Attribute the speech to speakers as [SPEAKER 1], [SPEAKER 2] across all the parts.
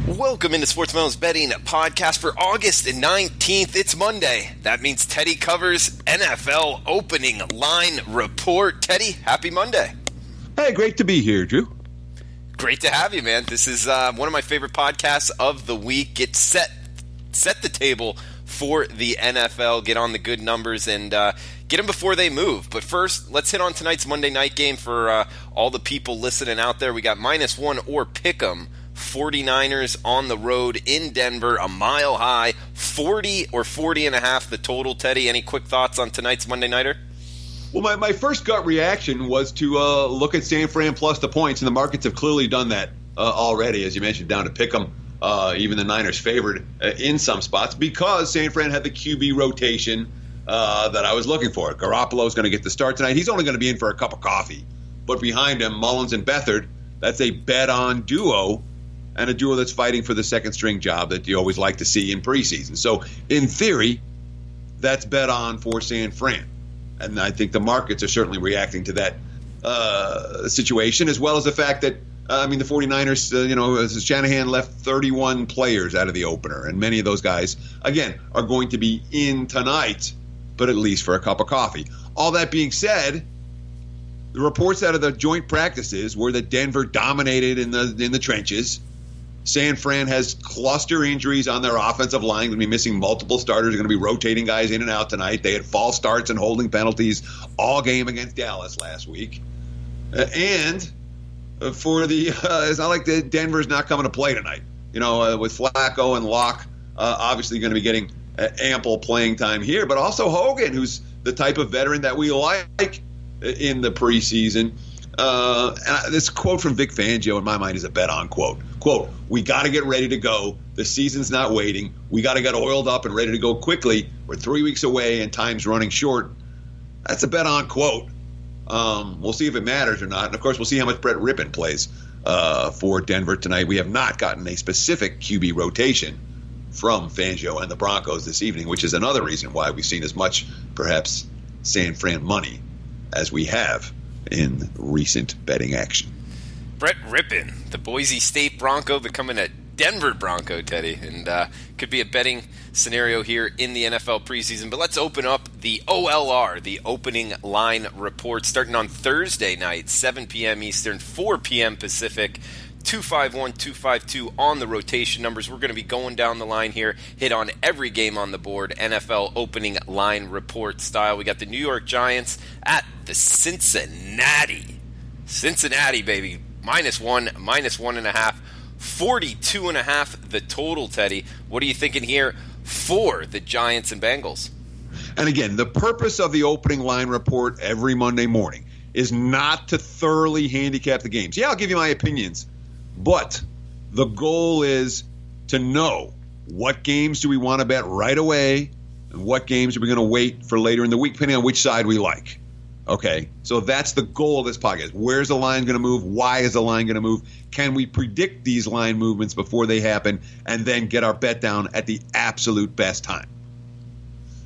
[SPEAKER 1] Welcome into Sportsmemo's betting podcast for August 19th. It's Monday. That means Teddy covers NFL opening line report. Teddy, happy Monday.
[SPEAKER 2] Hey, great to be here, Drew.
[SPEAKER 1] Great to have you, man. This is one of my favorite podcasts of the week. Get set the table for the NFL, get on the good numbers, and get them before they move. But first, let's hit on tonight's Monday night game for all the people listening out there. We got -1 or pick'em. 49ers on the road in Denver, a mile high, 40 or 40 and a half the total. Teddy, any quick thoughts on tonight's Monday Nighter?
[SPEAKER 2] Well, my first gut reaction was to look at San Fran plus the points, and the markets have clearly done that already, as you mentioned, down to pick 'em. Even the Niners favored in some spots because San Fran had the QB rotation that I was looking for. Garoppolo's going to get the start tonight. He's only going to be in for a cup of coffee. But behind him, Mullins and Beathard, that's a bet-on duo, and a duo that's fighting for the second-string job that you always like to see in preseason. So, in theory, that's bet on for San Fran. And I think the markets are certainly reacting to that situation, as well as the fact that, the 49ers, Shanahan left 31 players out of the opener, and many of those guys, again, are going to be in tonight, but at least for a cup of coffee. All that being said, the reports out of the joint practices were that Denver dominated in the trenches. San Fran has cluster injuries on their offensive line. Going to be missing multiple starters. They're going to be rotating guys in and out tonight. They had false starts and holding penalties all game against Dallas last week. And for it's not like Denver's not coming to play tonight. With Flacco and Locke, obviously going to be getting ample playing time here. But also Hogan, who's the type of veteran that we like in the preseason. And this quote from Vic Fangio, in my mind, is a bet-on quote. Quote, we got to get ready to go. The season's not waiting. We got to get oiled up and ready to go quickly. We're 3 weeks away and time's running short. That's a bet-on quote. We'll see if it matters or not. And, of course, we'll see how much Brett Rippon plays for Denver tonight. We have not gotten a specific QB rotation from Fangio and the Broncos this evening, which is another reason why we've seen as much, perhaps, San Fran money as we have in recent betting action.
[SPEAKER 1] Brett Rippon, the Boise State Bronco, becoming a Denver Bronco, Teddy, and could be a betting scenario here in the NFL preseason. But let's open up the OLR, the opening line report, starting on Thursday night, 7 p.m. Eastern, 4 p.m. Pacific. 251, 252 on the rotation numbers. We're going to be going down the line here, hit on every game on the board, NFL opening line report style. We got the New York Giants at the Cincinnati, baby. -1, -1.5, 42.5 the total, Teddy. What are you thinking here for the Giants and Bengals?
[SPEAKER 2] And again, the purpose of the opening line report every Monday morning is not to thoroughly handicap the games. Yeah, I'll give you my opinions. But the goal is to know what games do we want to bet right away and what games are we going to wait for later in the week, depending on which side we like. Okay, so that's the goal of this podcast. Where's the line going to move? Why is the line going to move? Can we predict these line movements before they happen and then get our bet down at the absolute best time?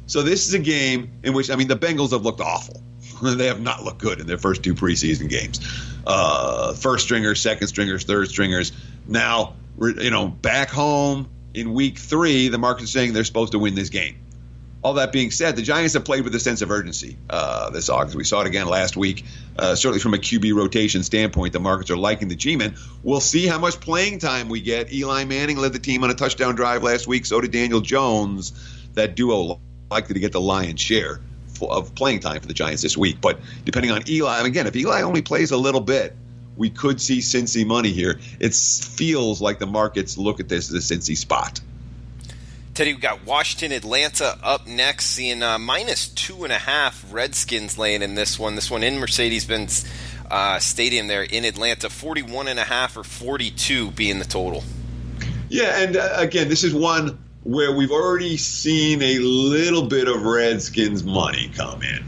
[SPEAKER 2] So this is a game in which, the Bengals have looked awful. They have not looked good in their first two preseason games. First stringers, second stringers, third stringers. Now, back home in week 3, the market's saying they're supposed to win this game. All that being said, the Giants have played with a sense of urgency this August. We saw it again last week. Certainly from a QB rotation standpoint, the markets are liking the G-men. We'll see how much playing time we get. Eli Manning led the team on a touchdown drive last week. So did Daniel Jones. That duo likely to get the lion's share of playing time for the Giants this week. But depending on Eli, again, if Eli only plays a little bit, we could see Cincy money here. It feels like the markets look at this as a Cincy spot.
[SPEAKER 1] Teddy, we got Washington, Atlanta up next, seeing -2.5 Redskins laying in this one. This one in Mercedes-Benz Stadium there in Atlanta, 41.5 or 42 being the total.
[SPEAKER 2] Yeah, and again, this is one where we've already seen a little bit of Redskins money come in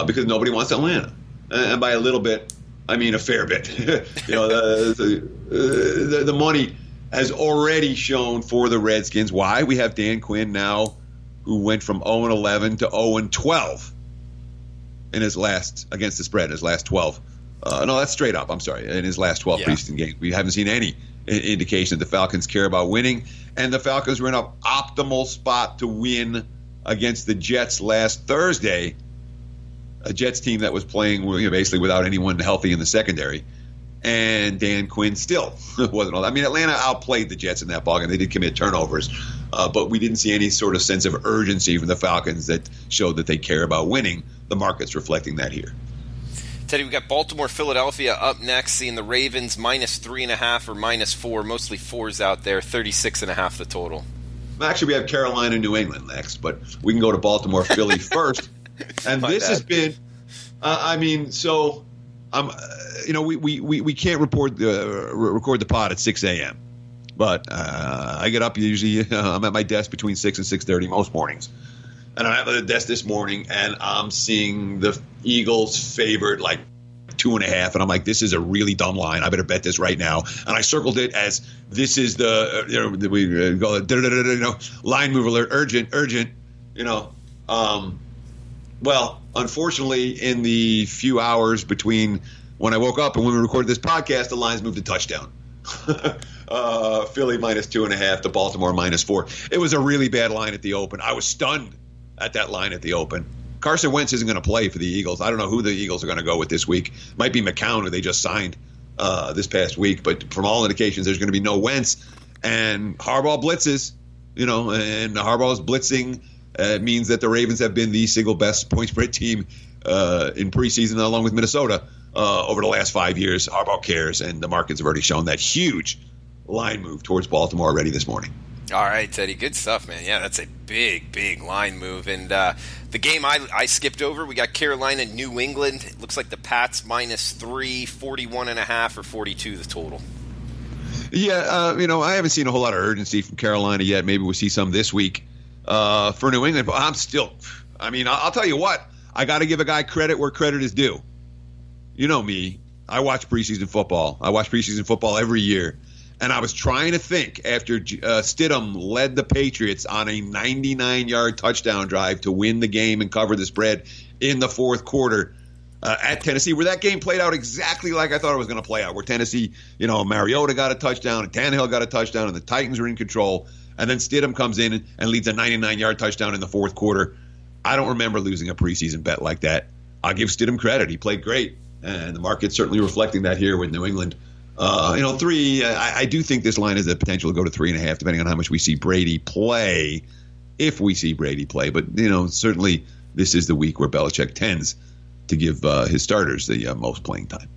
[SPEAKER 2] because nobody wants Atlanta. And by a little bit, I mean a fair bit. The money has already shown for the Redskins. Why? We have Dan Quinn now, who went from 0-11 to 0-12 in his last, against the spread, his last 12. No, that's straight up. I'm sorry. In his last 12 preseason games, we haven't seen any indication that the Falcons care about winning. And the Falcons were in an optimal spot to win against the Jets last Thursday, a Jets team that was playing basically without anyone healthy in the secondary. And Dan Quinn still wasn't all. I mean, Atlanta outplayed the Jets in that ballgame. They did commit turnovers, but we didn't see any sort of sense of urgency from the Falcons that showed that they care about winning. The market's reflecting that here.
[SPEAKER 1] Teddy, we got Baltimore, Philadelphia up next, seeing the Ravens -3.5 or -4, mostly fours out there, 36.5 the total.
[SPEAKER 2] Actually, we have Carolina, New England next, but we can go to Baltimore, Philly first. And this has been, we can't record the pod at 6 a.m. But I get up usually. I'm at my desk between 6 and 6:30 most mornings, and I'm at the desk this morning, and I'm seeing the Eagles favored like 2.5, and I'm like, this is a really dumb line. I better bet this right now. And I circled it as this is the we go line move alert, urgent. Well, unfortunately, in the few hours between when I woke up and when we recorded this podcast, the lines moved to touchdown. Philly -2.5 to Baltimore -4. It was a really bad line at the open. I was stunned at that line at the open. Carson Wentz isn't going to play for the Eagles. I don't know who the Eagles are going to go with this week. Might be McCown, who they just signed this past week. But from all indications, there's going to be no Wentz. And Harbaugh blitzes, and Harbaugh's blitzing means that the Ravens have been the single best point spread team in preseason, along with Minnesota, over the last 5 years. Harbaugh cares, and the markets have already shown that huge line move towards Baltimore already this morning.
[SPEAKER 1] All right, Teddy, good stuff, man. Yeah, that's a big line move. And the game I skipped over, we got Carolina, New England. It looks like the Pats -3, 41.5 or 42 the total.
[SPEAKER 2] Yeah, I haven't seen a whole lot of urgency from Carolina yet. Maybe we'll see some this week for New England. But I'll tell you what. I got to give a guy credit where credit is due. You know me. I watch preseason football. I watch preseason football every year. And I was trying to think after Stidham led the Patriots on a 99-yard touchdown drive to win the game and cover the spread in the fourth quarter at Tennessee, where that game played out exactly like I thought it was going to play out, where Tennessee, Mariota got a touchdown and Tannehill got a touchdown and the Titans were in control. And then Stidham comes in and leads a 99-yard touchdown in the fourth quarter. I don't remember losing a preseason bet like that. I'll give Stidham credit. He played great. And the market's certainly reflecting that here with New England. 3, I do think this line has the potential to go to 3.5, depending on how much we see Brady play, if we see Brady play. But, certainly this is the week where Belichick tends to give his starters the most playing time.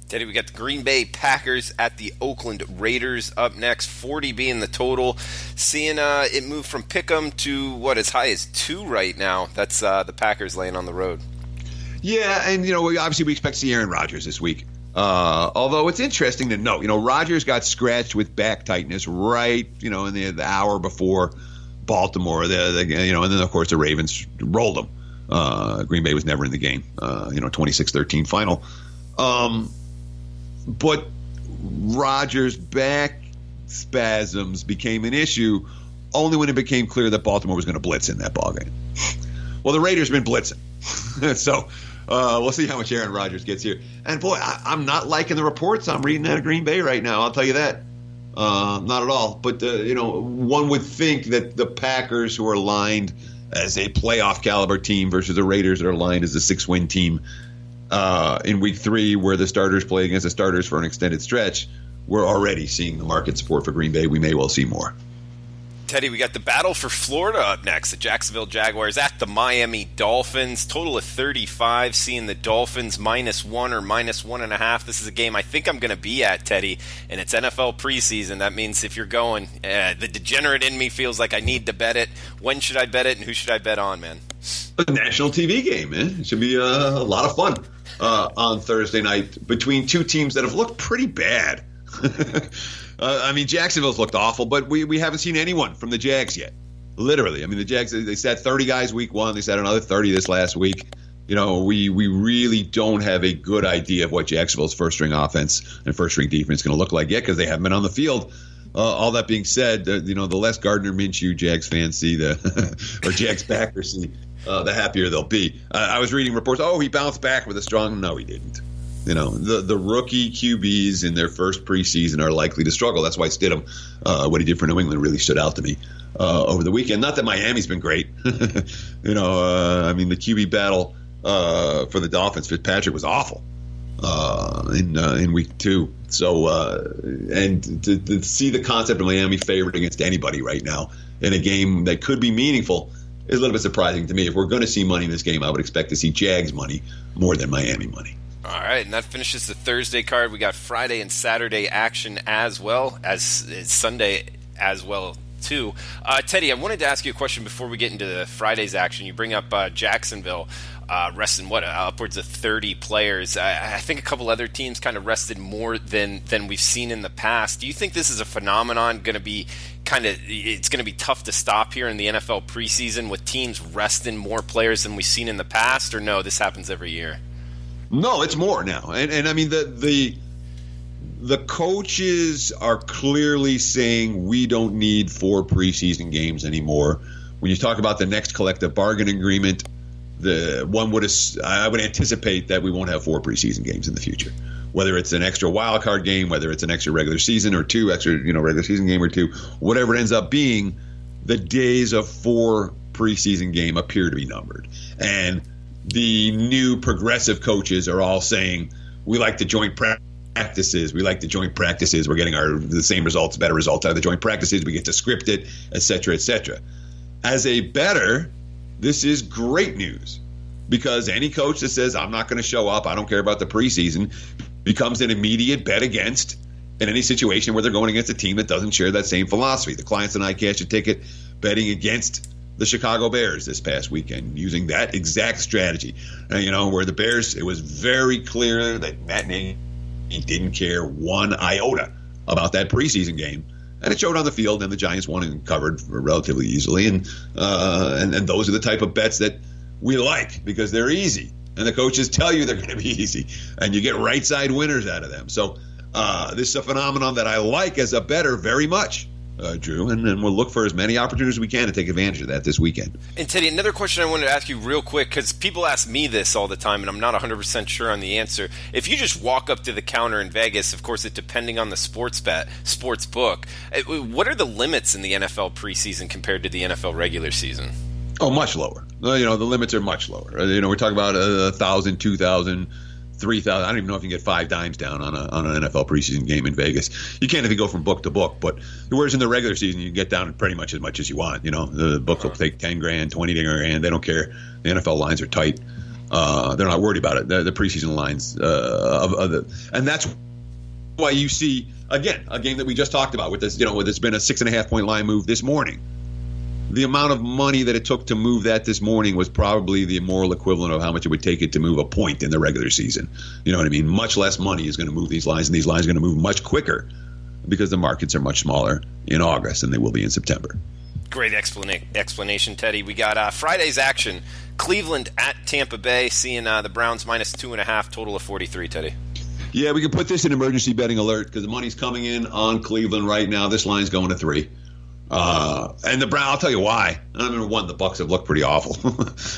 [SPEAKER 1] Teddy, we got the Green Bay Packers at the Oakland Raiders up next, 40 being the total. Seeing it move from pick'em to as high as 2 right now. That's the Packers laying on the road. Yeah,
[SPEAKER 2] and, obviously we expect to see Aaron Rodgers this week. Although it's interesting to note, Rodgers got scratched with back tightness right, in the hour before Baltimore. And then, of course, the Ravens rolled him. Green Bay was never in the game, 26-13 final. But Rodgers' back spasms became an issue only when it became clear that Baltimore was going to blitz in that ballgame. Well, the Raiders have been blitzing. So we'll see how much Aaron Rodgers gets here. And, boy, I'm not liking the reports I'm reading out of Green Bay right now. I'll tell you that. Not at all. But, one would think that the Packers, who are lined as a playoff caliber team, versus the Raiders that are lined as a 6-win team, in week 3, where the starters play against the starters for an extended stretch, we're already seeing the market support for Green Bay. We may well see more.
[SPEAKER 1] Teddy, we got the battle for Florida up next. The Jacksonville Jaguars at the Miami Dolphins. Total of 35, seeing the Dolphins -1 or -1.5. This is a game I think I'm going to be at, Teddy, and it's NFL preseason. That means if you're going, the degenerate in me feels like I need to bet it. When should I bet it, and who should I bet on, man?
[SPEAKER 2] A national TV game, man. It should be a lot of fun on Thursday night between two teams that have looked pretty bad. Jacksonville's looked awful, but we haven't seen anyone from the Jags yet. Literally. The Jags, they sat 30 guys week 1. They sat another 30 this last week. We really don't have a good idea of what Jacksonville's first-string offense and first-string defense is going to look like yet, because they haven't been on the field. All that being said, the less Gardner Minshew Jags fans see, or Jags backers see, the happier they'll be. I was reading reports, he bounced back with a strong – no, he didn't. The rookie QBs in their first preseason are likely to struggle. That's why Stidham, what he did for New England, really stood out to me over the weekend. Not that Miami's been great. The QB battle for the Dolphins, Fitzpatrick was awful in week 2. So, and to see the concept of Miami favored against anybody right now in a game that could be meaningful is a little bit surprising to me. If we're going to see money in this game, I would expect to see Jags money more than Miami money.
[SPEAKER 1] All right, and that finishes the Thursday card. We got Friday and Saturday action as well as Sunday as well, too. Teddy, I wanted to ask you a question before we get into the Friday's action. You bring up Jacksonville resting, upwards of 30 players. I think a couple other teams kind of rested more than we've seen in the past. Do you think this is a phenomenon going to be it's going to be tough to stop here in the NFL preseason with teams resting more players than we've seen in the past, or no, this happens every year?
[SPEAKER 2] No, it's more now. And I mean, the coaches are clearly saying we don't need 4 preseason games anymore. When you talk about the next collective bargaining agreement, I would anticipate that we won't have 4 preseason games in the future. Whether it's an extra wild card game, whether it's an extra regular season or 2 extra, regular season game or 2, whatever it ends up being, the days of 4 preseason game appear to be numbered. And the new progressive coaches are all saying, we like the joint practices. We like the joint practices. We're getting the same results, better results out of the joint practices. We get to script it, et cetera, et cetera. As a bettor, this is great news, because any coach that says, I'm not going to show up, I don't care about the preseason, becomes an immediate bet against in any situation where they're going against a team that doesn't share that same philosophy. The clients and I cashed a ticket betting against the Chicago Bears this past weekend using that exact strategy. Where the Bears, it was very clear that Matt Nagy didn't care one iota about that preseason game. And it showed on the field, and the Giants won and covered relatively easily. And those are the type of bets that we like, because they're easy. And the coaches tell you they're going to be easy. And you get right side winners out of them. So this is a phenomenon that I like as a bettor very much, Drew. And we'll look for as many opportunities as we can to take advantage of that this weekend.
[SPEAKER 1] And Teddy, another question I wanted to ask you real quick, because people ask me this all the time, and I'm not 100% sure on the answer. If you just walk up to the counter in Vegas, of course, depending on the sports book, what are the limits in the NFL preseason compared to the NFL regular season?
[SPEAKER 2] Oh, much lower. The limits are much lower. We're talking about 1,000, 2,000, 3,000. I don't even know if you can get 5 dimes down on an NFL preseason game in Vegas. You can if you go from book to book, but whereas in the regular season you can get down pretty much as you want. The books will take 10 grand, 20 grand. They don't care. The NFL lines are tight. They're not worried about it. The preseason lines and that's why you see again a game that we just talked about with this. With it's been a 6.5 point line move this morning. The amount of money that it took to move that this morning was probably the moral equivalent of how much it would take it to move a point in the regular season. You know what I mean? Much less money is going to move these lines, and these lines are going to move much quicker because the markets are much smaller in August than they will be in September.
[SPEAKER 1] Great explanation, Teddy. We got Friday's action. Cleveland at Tampa Bay, seeing the Browns minus 2.5, total of 43, Teddy.
[SPEAKER 2] Yeah, we can put this in emergency betting alert because the money's coming in on Cleveland right now. This line's going to 3. And the Browns, I'll tell you why. Number one, the Bucs have looked pretty awful.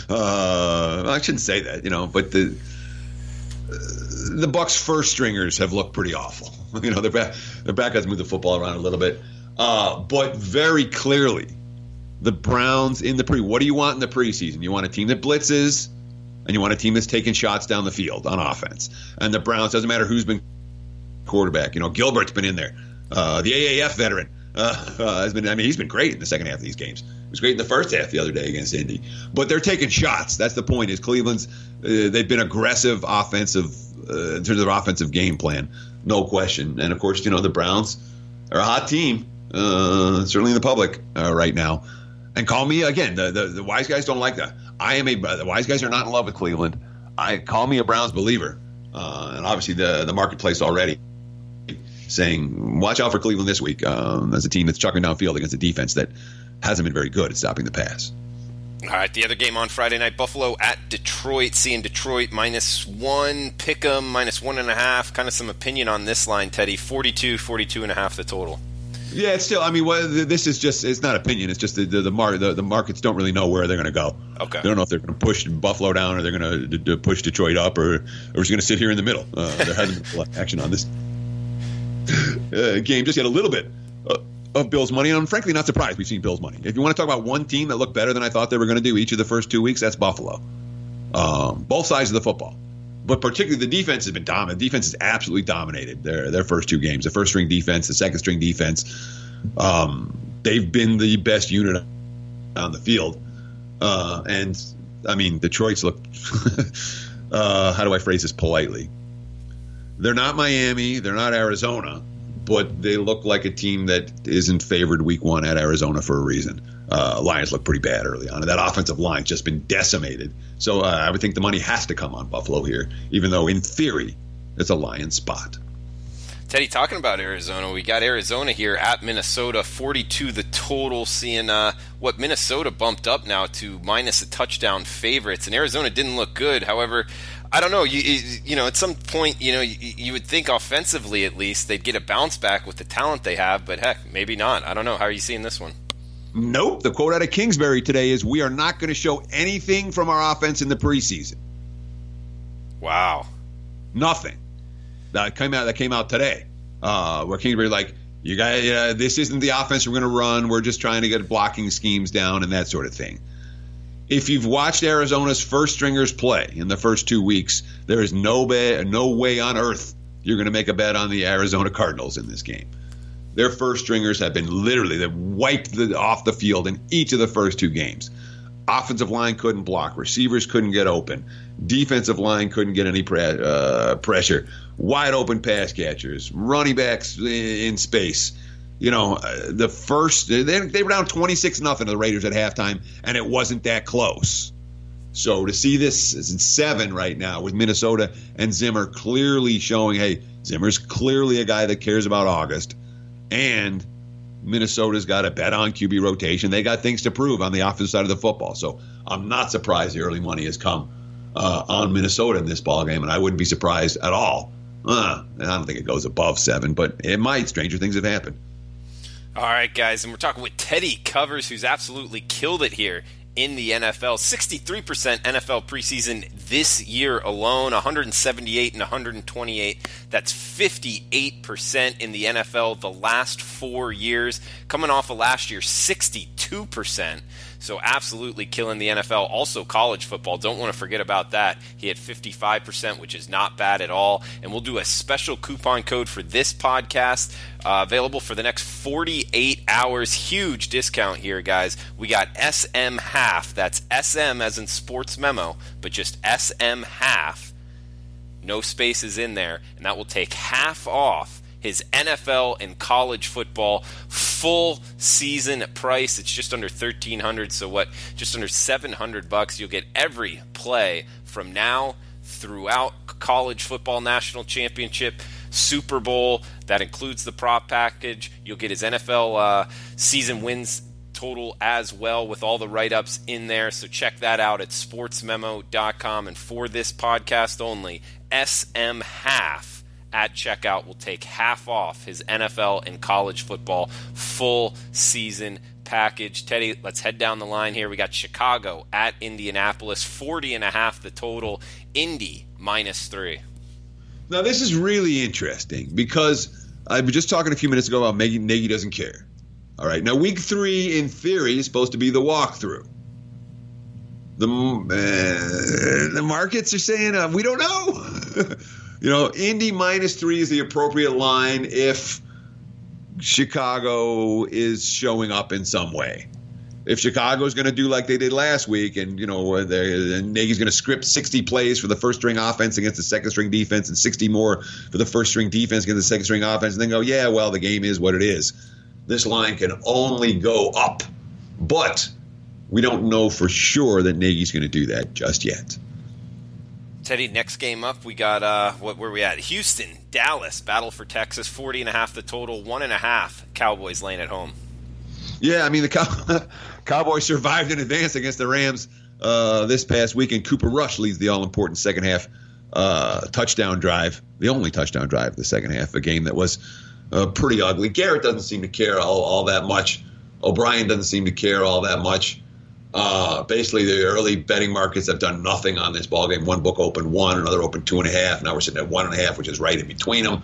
[SPEAKER 2] I shouldn't say that, but the Bucs first stringers have looked pretty awful. Their back has moved the football around a little bit. But very clearly, the Browns in what do you want in the preseason? You want a team that blitzes, and you want a team that's taking shots down the field on offense. And the Browns, doesn't matter who's been quarterback. Gilbert's been in there. The AAF veteran. He's been great in the second half of these games. He was great in the first half the other day against Indy. But they're taking shots. That's the point. Is Cleveland's they've been aggressive offensive in terms of offensive game plan, no question. And of course, the Browns are a hot team, certainly in the public right now. And call me again. The wise guys don't like that. The wise guys are not in love with Cleveland. Call me a Browns believer, and obviously the marketplace already saying, watch out for Cleveland this week as a team that's chucking downfield against a defense that hasn't been very good at stopping the pass.
[SPEAKER 1] All right, the other game on Friday night, Buffalo at Detroit, seeing Detroit -1, Pick'em -1.5. Kind of some opinion on this line, Teddy. 42.5 the total.
[SPEAKER 2] Yeah, it's still. I mean, this is just—it's not opinion. It's just the markets don't really know where they're going to go.
[SPEAKER 1] Okay.
[SPEAKER 2] They don't know if they're going to push Buffalo down or they're going to push Detroit up or just going to sit here in the middle. There hasn't been a lot of action on this game. Just get a little bit of Bills money, and I'm frankly not surprised we've seen Bills money. If you want to talk about one team that looked better than I thought they were going to do each of the first 2 weeks, that's Buffalo. Both sides of the football. But particularly the defense has been dominant. The defense has absolutely dominated their first two games. The first string defense, the second string defense. They've been the best unit on the field. And, I mean, Detroit's look how do I phrase this politely? They're not Miami. They're not Arizona. But they look like a team that isn't favored week one at Arizona for a reason. Lions look pretty bad early on, and that offensive line's just been decimated. So I would think the money has to come on Buffalo here, even though in theory it's a Lions spot.
[SPEAKER 1] Teddy, talking about Arizona, we got Arizona here at Minnesota, 42 the total, seeing what Minnesota bumped up now to minus a touchdown favorites, and Arizona didn't look good. However, I don't know, you know, at some point, you would think offensively at least they'd get a bounce back with the talent they have, but heck, maybe not. I don't know. How are you seeing this one?
[SPEAKER 2] Nope. The quote out of Kingsbury today is, "We are not going to show anything from our offense in the preseason."
[SPEAKER 1] Wow.
[SPEAKER 2] Nothing. That came out today. Where Kingsbury like, you guys, this isn't the offense we're going to run. We're just trying to get blocking schemes down and that sort of thing. If you've watched Arizona's first stringers play in the first 2 weeks, there is no way on earth you're going to make a bet on the Arizona Cardinals in this game. Their first stringers have been they've wiped off the field in each of the first two games. Offensive line couldn't block. Receivers couldn't get open. Defensive line couldn't get any pressure. Wide open pass catchers. Running backs in space. They were down 26-0 to the Raiders at halftime, and it wasn't that close. So to see this is 7 right now with Minnesota and Zimmer clearly showing, hey, Zimmer's clearly a guy that cares about August, and Minnesota's got a bet on QB rotation. They got things to prove on the offensive side of the football. So I'm not surprised the early money has come on Minnesota in this ballgame, and I wouldn't be surprised at all. I don't think it goes above 7, but it might. Stranger things have happened.
[SPEAKER 1] All right, guys, and we're talking with Teddy Covers, who's absolutely killed it here in the NFL. 63% NFL preseason this year alone, 178 and 128. That's 58% in the NFL the last 4 years. Coming off of last year, 62%. So absolutely killing the NFL. Also college football. Don't want to forget about that. He had 55%, which is not bad at all. And we'll do a special coupon code for this podcast available for the next 48 hours. Huge discount here, guys. We got SM half. That's SM as in Sportsmemo, but just SM half. No spaces in there. And that will take half off his NFL and college football full season price. It's just under $1,300. So just under $700. You'll get every play from now throughout college football national championship, Super Bowl. That includes the prop package. You'll get his NFL season wins total as well with all the write-ups in there. So check that out at sportsmemo.com. And for this podcast only, SM half at checkout will take half off his NFL and college football full season package. Teddy, let's head down the line here. We got Chicago at Indianapolis, 40.5 the total. Indy -3.
[SPEAKER 2] Now this is really interesting because I was just talking a few minutes ago about Nagy doesn't care. All right, now week 3 in theory is supposed to be the walkthrough. The markets are saying we don't know. Indy -3 is the appropriate line if Chicago is showing up in some way. If Chicago's going to do like they did last week and, Nagy's going to script 60 plays for the first-string offense against the second-string defense and 60 more for the first-string defense against the second-string offense, and then go, yeah, well, the game is what it is. This line can only go up. But we don't know for sure that Nagy's going to do that just yet.
[SPEAKER 1] Teddy, next game up, we got, where we at? Houston, Dallas, battle for Texas, 40.5 the total, 1.5 Cowboys laying at home.
[SPEAKER 2] Yeah, I mean, the Cowboys survived in advance against the Rams this past weekend. Cooper Rush leads the all-important second half touchdown drive, the only touchdown drive of the second half, a game that was pretty ugly. Garrett doesn't seem to care all that much. O'Brien doesn't seem to care all that much. Basically, the early betting markets have done nothing on this ballgame. One book opened 1, another opened 2.5. Now we're sitting at 1.5, which is right in between them.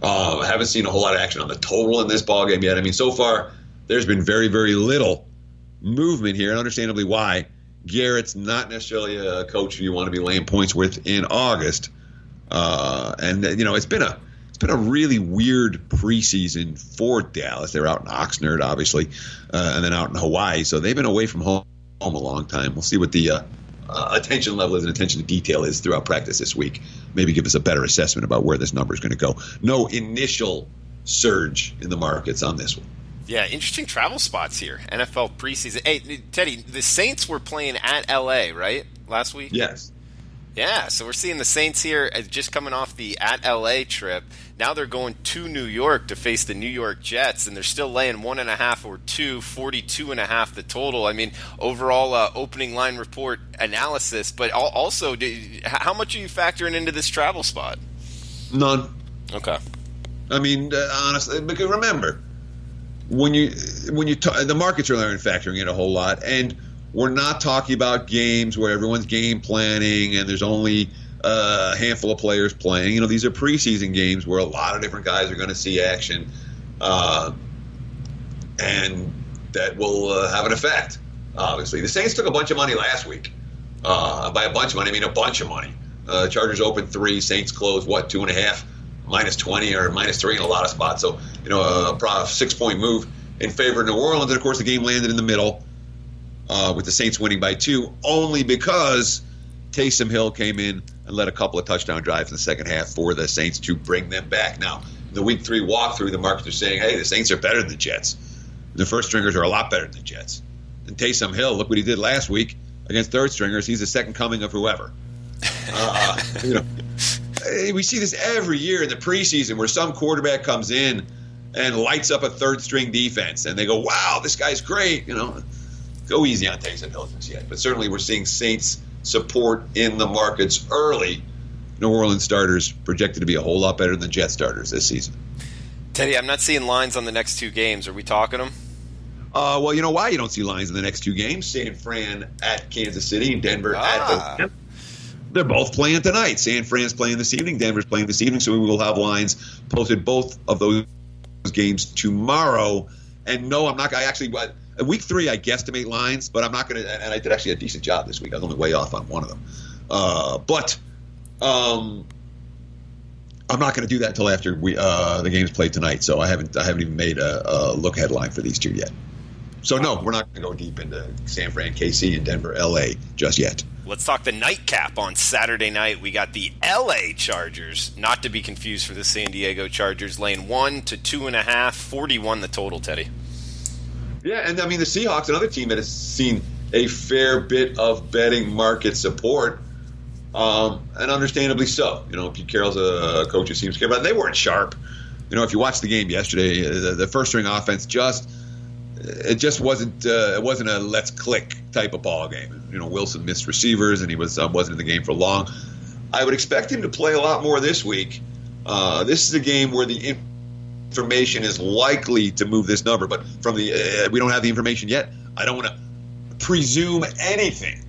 [SPEAKER 2] I haven't seen a whole lot of action on the total in this ballgame yet. I mean, so far, there's been very, very little movement here, and understandably why. Garrett's not necessarily a coach who you want to be laying points with in August. It's been a really weird preseason for Dallas. They're out in Oxnard, obviously, and then out in Hawaii. So they've been away from home a long time. We'll see what the attention level is and attention to detail is throughout practice this week. Maybe give us a better assessment about where this number is going to go. No initial surge in the markets on this one.
[SPEAKER 1] Yeah, interesting travel spots here. NFL preseason. Hey, Teddy, the Saints were playing at L.A., right, last week?
[SPEAKER 2] Yes.
[SPEAKER 1] Yeah, so we're seeing the Saints here just coming off the at L.A. trip. Now they're going to New York to face the New York Jets, and they're still laying 1.5 or 2, 42.5 the total. I mean, overall opening line report analysis, but also, how much are you factoring into this travel spot?
[SPEAKER 2] None.
[SPEAKER 1] Okay.
[SPEAKER 2] I mean, honestly, because remember, when you the markets are factoring in a whole lot, and we're not talking about games where everyone's game planning and there's only a handful of players playing. You know, these are preseason games where a lot of different guys are going to see action, and that will have an effect. Obviously, the Saints took a bunch of money last week. By a bunch of money, I mean a bunch of money. Chargers opened 3, Saints closed 2.5, -20 or -3 in a lot of spots. So a 6-point move in favor of New Orleans, and of course the game landed in the middle. With the Saints winning by 2, only because Taysom Hill came in and led a couple of touchdown drives in the second half for the Saints to bring them back. Now, in the Week 3 walkthrough, the markets are saying, hey, the Saints are better than the Jets. The first stringers are a lot better than the Jets. And Taysom Hill, look what he did last week against third stringers. He's the second coming of whoever. We see this every year in the preseason where some quarterback comes in and lights up a third-string defense, and they go, wow, this guy's great, Go easy on Taysom Hill just yet. But certainly we're seeing Saints support in the markets early. New Orleans starters projected to be a whole lot better than Jet starters this season.
[SPEAKER 1] Teddy, I'm not seeing lines on the next 2 games. Are we talking them?
[SPEAKER 2] Well, you know why you don't see lines in the next 2 games? San Fran at Kansas City and Denver at Oakland. They're both playing tonight. San Fran's playing this evening. Denver's playing this evening. So we will have lines posted both of those games tomorrow. And no, I'm not going to actually – Week 3, I guesstimate lines, but I'm not going to – and I did actually a decent job this week. I was only way off on one of them. But I'm not going to do that until after the game's played tonight. So I haven't even made a look headline for these 2 yet. So, no, we're not going to go deep into San Fran, KC, and Denver, L.A. just yet.
[SPEAKER 1] Let's talk the nightcap on Saturday night. We got the L.A. Chargers, not to be confused for the San Diego Chargers, laying 1 to 2.5, 41 the total, Teddy.
[SPEAKER 2] Yeah, and I mean the Seahawks, another team that has seen a fair bit of betting market support, and understandably so. Pete Carroll's a coach who seems to care about it. They weren't sharp. If you watched the game yesterday, the first string offense wasn't a let's click type of ball game. Wilson missed receivers and he wasn't in the game for long. I would expect him to play a lot more this week. This is a game where the information is likely to move this number, but from the we don't have the information yet. I don't want to presume anything.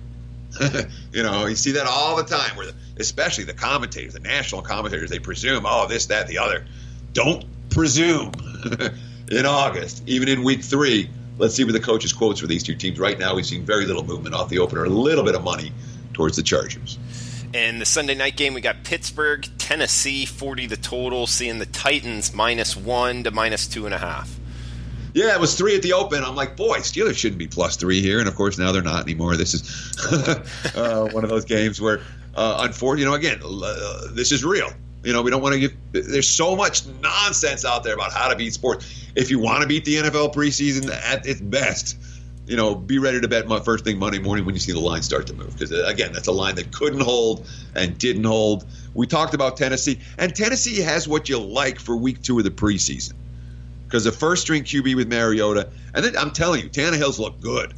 [SPEAKER 2] You see that all the time, where especially the commentators, the national commentators, they presume, this, that, the other. Don't presume in August, even in Week 3. Let's see what the coach's quotes for these 2 teams. Right now, we've seen very little movement off the opener, a little bit of money towards the Chargers.
[SPEAKER 1] And the Sunday night game, we got Pittsburgh, Tennessee, 40 the total, seeing the Titans -1 to -2.5.
[SPEAKER 2] Yeah, it was 3 at the open. I'm like, boy, Steelers shouldn't be +3 here. And, of course, now they're not anymore. This is one of those games where, unfortunately, again, this is real. We don't want to give – there's so much nonsense out there about how to beat sports. If you want to beat the NFL preseason at its best, be ready to bet first thing Monday morning when you see the line start to move. Because, again, that's a line that couldn't hold and didn't hold. We talked about Tennessee. And Tennessee has what you like for Week 2 of the preseason. Because the first-string QB with Mariota – and then I'm telling you, Tannehill's looked good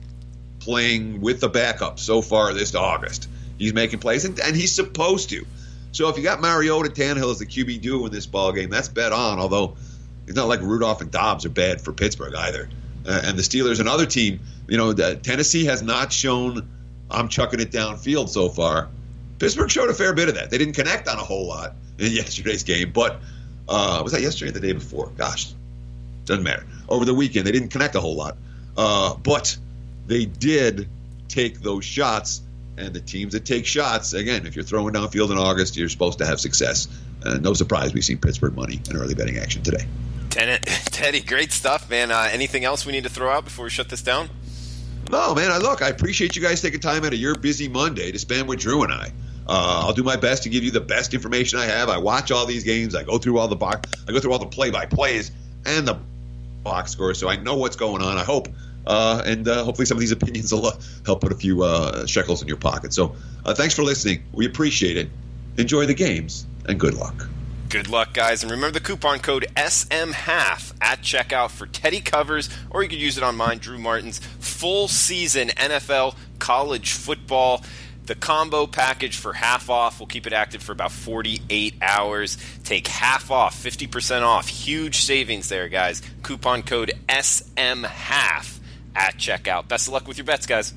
[SPEAKER 2] playing with the backup so far this August. He's making plays, and he's supposed to. So if you got Mariota, Tannehill as the QB duo in this ball game, that's bet on. Although It's not like Rudolph and Dobbs are bad for Pittsburgh either. And the Steelers, another team, Tennessee has not shown I'm chucking it downfield so far. Pittsburgh showed a fair bit of that. They didn't connect on a whole lot in yesterday's game, but was that yesterday or the day before? Gosh, doesn't matter. Over the weekend, they didn't connect a whole lot. But they did take those shots, and the teams that take shots, again, if you're throwing downfield in August, you're supposed to have success. No surprise we've seen Pittsburgh money in early betting action today.
[SPEAKER 1] Teddy, great stuff, man. Anything else we need to throw out before we shut this down?
[SPEAKER 2] No, man. I appreciate you guys taking time out of your busy Monday to spend with Drew and I. I'll do my best to give you the best information I have. I watch all these games. I go through all the play-by-plays and the box scores, so I know what's going on. I hope, and hopefully some of these opinions will help put a few shekels in your pocket. So thanks for listening. We appreciate it. Enjoy the games, and good luck.
[SPEAKER 1] Good luck, guys. And remember the coupon code SMHalf at checkout for Teddy covers, or you could use it on mine, Drew Martin's full season NFL college football. The combo package for half off. We'll keep it active for about 48 hours. Take half off, 50% off. Huge savings there, guys. Coupon code SMHalf at checkout. Best of luck with your bets, guys.